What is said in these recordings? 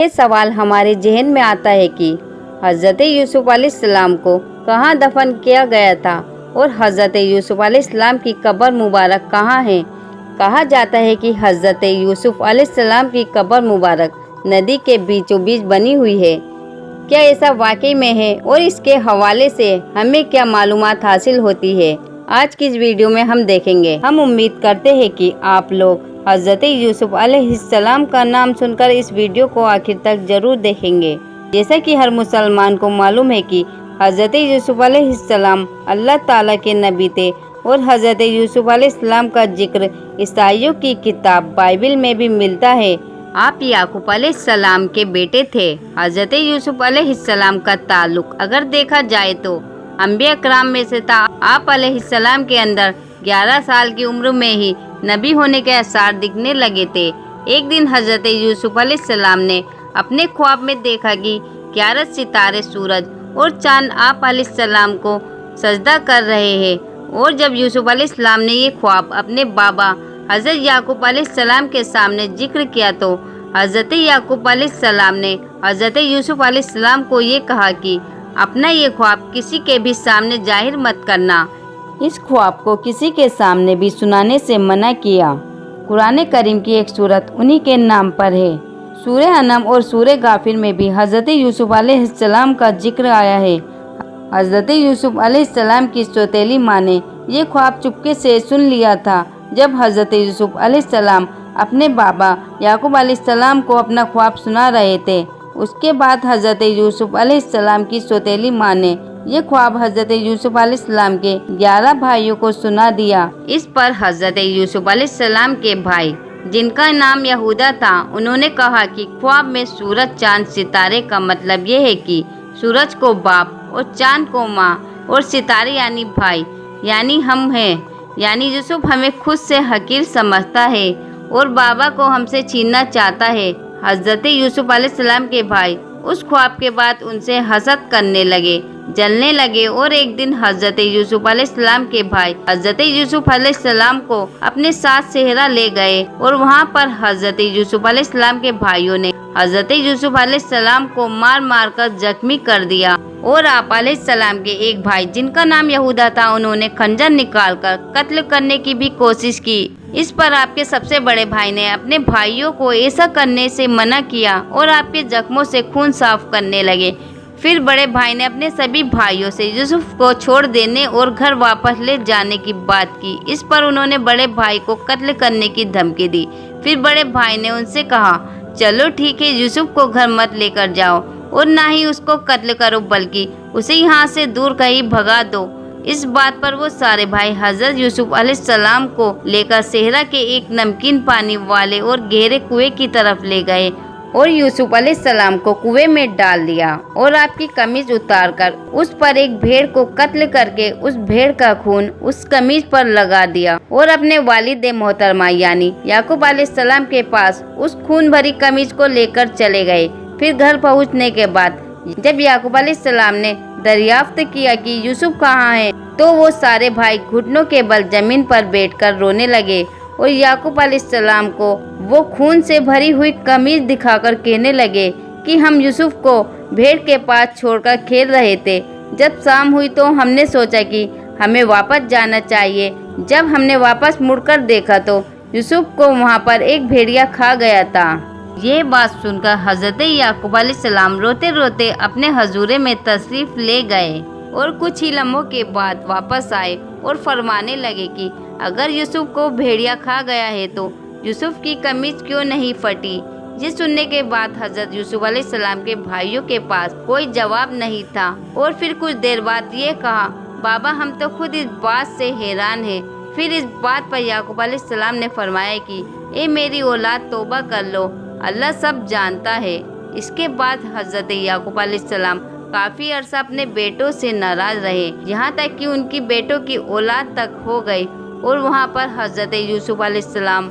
یہ سوال ہمارے ذہن میں آتا ہے کہ حضرت یوسف علیہ السلام کو کہاں دفن کیا گیا تھا اور حضرت یوسف علیہ السلام کی قبر مبارک کہاں ہے۔ کہا جاتا ہے کہ حضرت یوسف علیہ السلام کی قبر مبارک ندی کے بیچوں بیچ بنی ہوئی ہے۔ کیا ایسا واقعی میں ہے اور اس کے حوالے سے ہمیں کیا معلومات حاصل ہوتی ہے، آج کی اس ویڈیو میں ہم دیکھیں گے۔ ہم امید کرتے ہیں کہ آپ لوگ حضرت یوسف علیہ السلام کا نام سن کر اس ویڈیو کو آخر تک ضرور دیکھیں گے۔ جیسا کہ ہر مسلمان کو معلوم ہے کہ حضرت یوسف علیہ السلام اللہ تعالیٰ کے نبی تھے اور حضرت یوسف علیہ السلام کا ذکر عیسائیوں کی کتاب بائبل میں بھی ملتا ہے۔ آپ یعقوب علیہ السلام کے بیٹے تھے۔ حضرت یوسف علیہ السلام کا تعلق اگر دیکھا جائے تو انبیاء کرام میں سے تھا۔ آپ علیہ السلام کے اندر 11 سال کی عمر میں ہی نبی ہونے کے آثار دکھنے لگے تھے۔ ایک دن حضرت یوسف علیہ السلام نے اپنے خواب میں دیکھا کہ 11 ستارے، سورج اور چاند آپ علیہ السلام کو سجدہ کر رہے ہیں، اور جب یوسف علیہ السلام نے یہ خواب اپنے بابا حضرت یعقوب علیہ السلام کے سامنے ذکر کیا تو حضرت یعقوب علیہ السلام نے حضرت یوسف علیہ السلام کو یہ کہا کہ اپنا یہ خواب کسی کے بھی سامنے ظاہر مت کرنا۔ اس خواب کو کسی کے سامنے بھی سنانے سے منع کیا۔ قرآن کریم کی ایک سورت انہی کے نام پر ہے۔ سورہ انعام اور سورہ غافر میں بھی حضرت یوسف علیہ السلام کا ذکر آیا ہے۔ حضرت یوسف علیہ السلام کی سوتیلی ماں نے یہ خواب چپکے سے سن لیا تھا۔ جب حضرت یوسف علیہ السلام اپنے بابا یعقوب علیہ السلام کو اپنا خواب سنا رہے تھے، اس کے بعد حضرت یوسف علیہ السلام کی سوتیلی ماں نے یہ خواب حضرت یوسف علیہ السلام کے 11 بھائیوں کو سنا دیا۔ اس پر حضرت یوسف علیہ السلام کے بھائی، جن کا نام یہودا تھا، انہوں نے کہا کہ خواب میں سورج، چاند، ستارے کا مطلب یہ ہے کہ سورج کو باپ اور چاند کو ماں اور ستارے یعنی بھائی یعنی ہم ہیں، یعنی یوسف ہمیں خود سے حقیر سمجھتا ہے اور بابا کو ہم سے چھیننا چاہتا ہے۔ حضرت یوسف علیہ السلام کے بھائی اس خواب کے بعد ان سے حسد کرنے لگے، جلنے لگے، اور ایک دن حضرت یوسف علیہ السلام کے بھائی حضرت یوسف علیہ السلام کو اپنے ساتھ صحرا لے گئے، اور وہاں پر حضرت یوسف علیہ السلام کے بھائیوں نے حضرت یوسف علیہ السلام کو مار مار کر زخمی کر دیا، اور آپ علیہ السلام کے ایک بھائی جن کا نام یہودا تھا، انہوں نے خنجر نکال کر قتل کرنے کی بھی کوشش کی۔ اس پر آپ کے سب سے بڑے بھائی نے اپنے بھائیوں کو ایسا کرنے سے منع کیا اور آپ کے زخموں سے خون صاف کرنے لگے۔ پھر بڑے بھائی نے اپنے سبھی بھائیوں سے یوسف کو چھوڑ دینے اور گھر واپس لے جانے کی بات کی۔ اس پر انہوں نے بڑے بھائی کو قتل کرنے کی دھمکی دی۔ پھر بڑے بھائی نے ان سے کہا، چلو ٹھیک ہے، یوسف کو گھر مت لے کر جاؤ اور نہ ہی اس کو قتل کرو، بلکہ اسے یہاں سے دور کہیں بھگا دو۔ اس بات پر وہ سارے بھائی حضرت یوسف علیہ السلام کو لے کر صحرا کے ایک نمکین پانی والے اور گہرے کنویں کی طرف لے گئے اور یوسف علیہ السلام کو کنویں میں ڈال دیا، اور آپ کی قمیض اتار کر اس پر ایک بھیڑ کو قتل کر کے اس بھیڑ کا خون اس قمیض پر لگا دیا، اور اپنے والد محترمہ یعنی یعقوب علیہ السلام کے پاس اس خون بھری قمیض کو لے کر چلے گئے۔ پھر گھر پہنچنے کے بعد جب یعقوب علیہ السلام نے دریافت کیا کہ یوسف کہاں ہے، تو وہ سارے بھائی گھٹنوں کے بل زمین پر بیٹھ کر رونے لگے، اور یعقوب علیہ السلام کو وہ خون سے بھری ہوئی قمیض دکھا کر کہنے لگے کہ ہم یوسف کو بھیڑ کے پاس چھوڑ کر کھیل رہے تھے۔ جب شام ہوئی تو ہم نے سوچا کہ ہمیں واپس جانا چاہیے۔ جب ہم نے واپس مڑ کر دیکھا تو یوسف کو وہاں پر ایک بھیڑیا کھا گیا تھا۔ یہ بات سن کر حضرت یعقوب علیہ السلام روتے روتے اپنے حضورے میں تشریف لے گئے، اور کچھ ہی لمحوں کے بعد واپس آئے اور فرمانے لگے کہ اگر یوسف کو بھیڑیا کھا گیا ہے تو یوسف کی قمیض کیوں نہیں پھٹی۔ یہ سننے کے بعد حضرت یوسف علیہ السلام کے بھائیوں کے پاس کوئی جواب نہیں تھا، اور پھر کچھ دیر بعد یہ کہا، بابا ہم تو خود اس بات سے حیران ہیں۔ پھر اس بات پر یعقوب علیہ السلام نے فرمایا کہ اے میری اولاد، توبہ کر لو، اللہ سب جانتا ہے۔ اس کے بعد حضرت یعقوب علیہ السلام کافی عرصہ اپنے بیٹوں سے ناراض رہے، یہاں تک کہ ان کی بیٹوں کی اولاد تک ہو گئی، اور وہاں پر حضرت یوسف علیہ السلام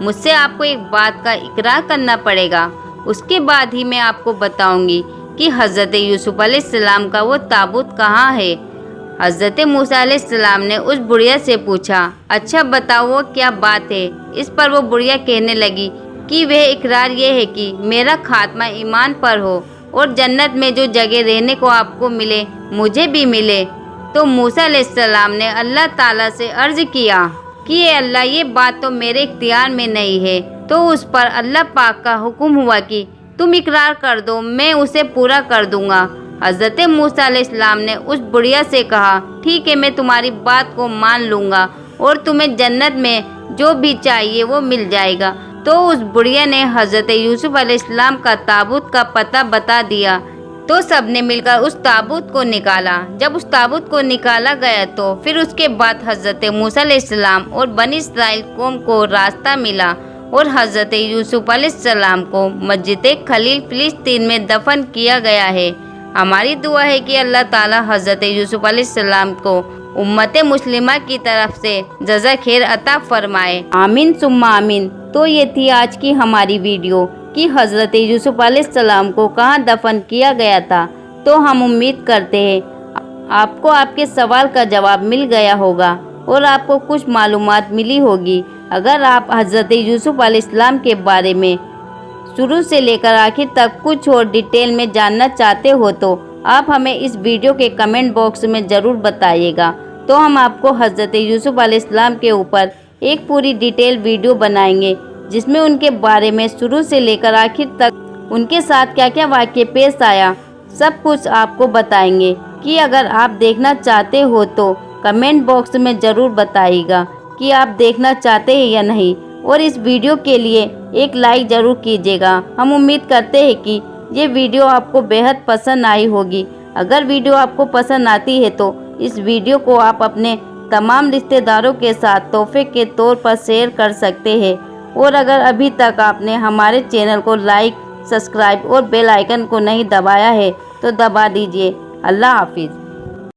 مجھ سے آپ کو ایک بات کا اقرار کرنا پڑے گا، اس کے بعد ہی میں آپ کو بتاؤں گی کہ حضرت یوسف علیہ السلام کا وہ تابوت کہاں ہے۔ حضرت موسیٰ علیہ السلام نے اس بڑھیا سے پوچھا، اچھا بتاؤ وہ کیا بات ہے؟ اس پر وہ بڑھیا کہنے لگی کہ وہ اقرار یہ ہے کہ میرا خاتمہ ایمان پر ہو اور جنت میں جو جگہ رہنے کو آپ کو ملے مجھے بھی ملے۔ تو موسیٰ علیہ السلام نے اللہ تعالیٰ سے عرض کیا کہ اے اللہ، یہ بات تو میرے اختیار میں نہیں ہے۔ تو اس پر اللہ پاک کا حکم ہوا کہ تم اقرار کر دو، میں اسے پورا کر دوں گا۔ حضرت موسیٰ علیہ السلام نے اس بڑھیا سے کہا، ٹھیک ہے، میں تمہاری بات کو مان لوں گا اور تمہیں جنت میں جو بھی چاہیے وہ مل جائے گا۔ تو اس بڑھیا نے حضرت یوسف علیہ السلام کا تابوت کا پتہ بتا دیا۔ تو سب نے مل کر اس تابوت کو نکالا۔ جب اس تابوت کو نکالا گیا تو پھر اس کے بعد حضرت موسیٰ علیہ السلام اور بنی اسرائیل قوم کو راستہ ملا اور حضرت یوسف علیہ السلام کو مسجد خلیل فلسطین میں دفن کیا گیا ہے۔ ہماری دعا ہے کہ اللہ تعالی حضرت یوسف علیہ السلام کو امت مسلمہ کی طرف سے جزا خیر عطا فرمائے، آمین ثم آمین۔ تو یہ تھی آج کی ہماری ویڈیو کہ حضرت یوسف علیہ السلام کو کہاں دفن کیا گیا تھا۔ تو ہم امید کرتے ہیں آپ کو آپ کے سوال کا جواب مل گیا ہوگا اور آپ کو کچھ معلومات ملی ہوگی۔ اگر آپ حضرت یوسف علیہ السلام کے بارے میں شروع سے لے کر آخر تک کچھ اور ڈیٹیل میں جاننا چاہتے ہو تو آپ ہمیں اس ویڈیو کے کمنٹ باکس میں ضرور بتائیے گا، تو ہم آپ کو حضرت یوسف علیہ السلام کے اوپر ایک پوری ڈیٹیل ویڈیو بنائیں گے، جس میں ان کے بارے میں شروع سے لے کر آخر تک ان کے ساتھ کیا کیا واقعے پیش آیا سب کچھ آپ کو بتائیں گے۔ کہ اگر آپ دیکھنا چاہتے ہو تو کمنٹ باکس میں ضرور بتائیے گا کہ آپ دیکھنا چاہتے ہیں یا نہیں، اور اس ویڈیو کے لیے ایک لائک ضرور کیجیے گا۔ ہم امید کرتے ہیں کہ یہ ویڈیو آپ کو بیحد پسند آئی ہوگی۔ اگر ویڈیو آپ کو پسند آتی ہے تو اس ویڈیو کو آپ اپنے تمام رشتہ داروں کے ساتھ تحفے کے طور پر شیئر کر سکتے ہیں، اور اگر ابھی تک آپ نے ہمارے چینل کو لائک، سبسکرائب اور بیل آئیکن کو نہیں دبایا ہے تو دبا دیجیے۔ اللہ حافظ۔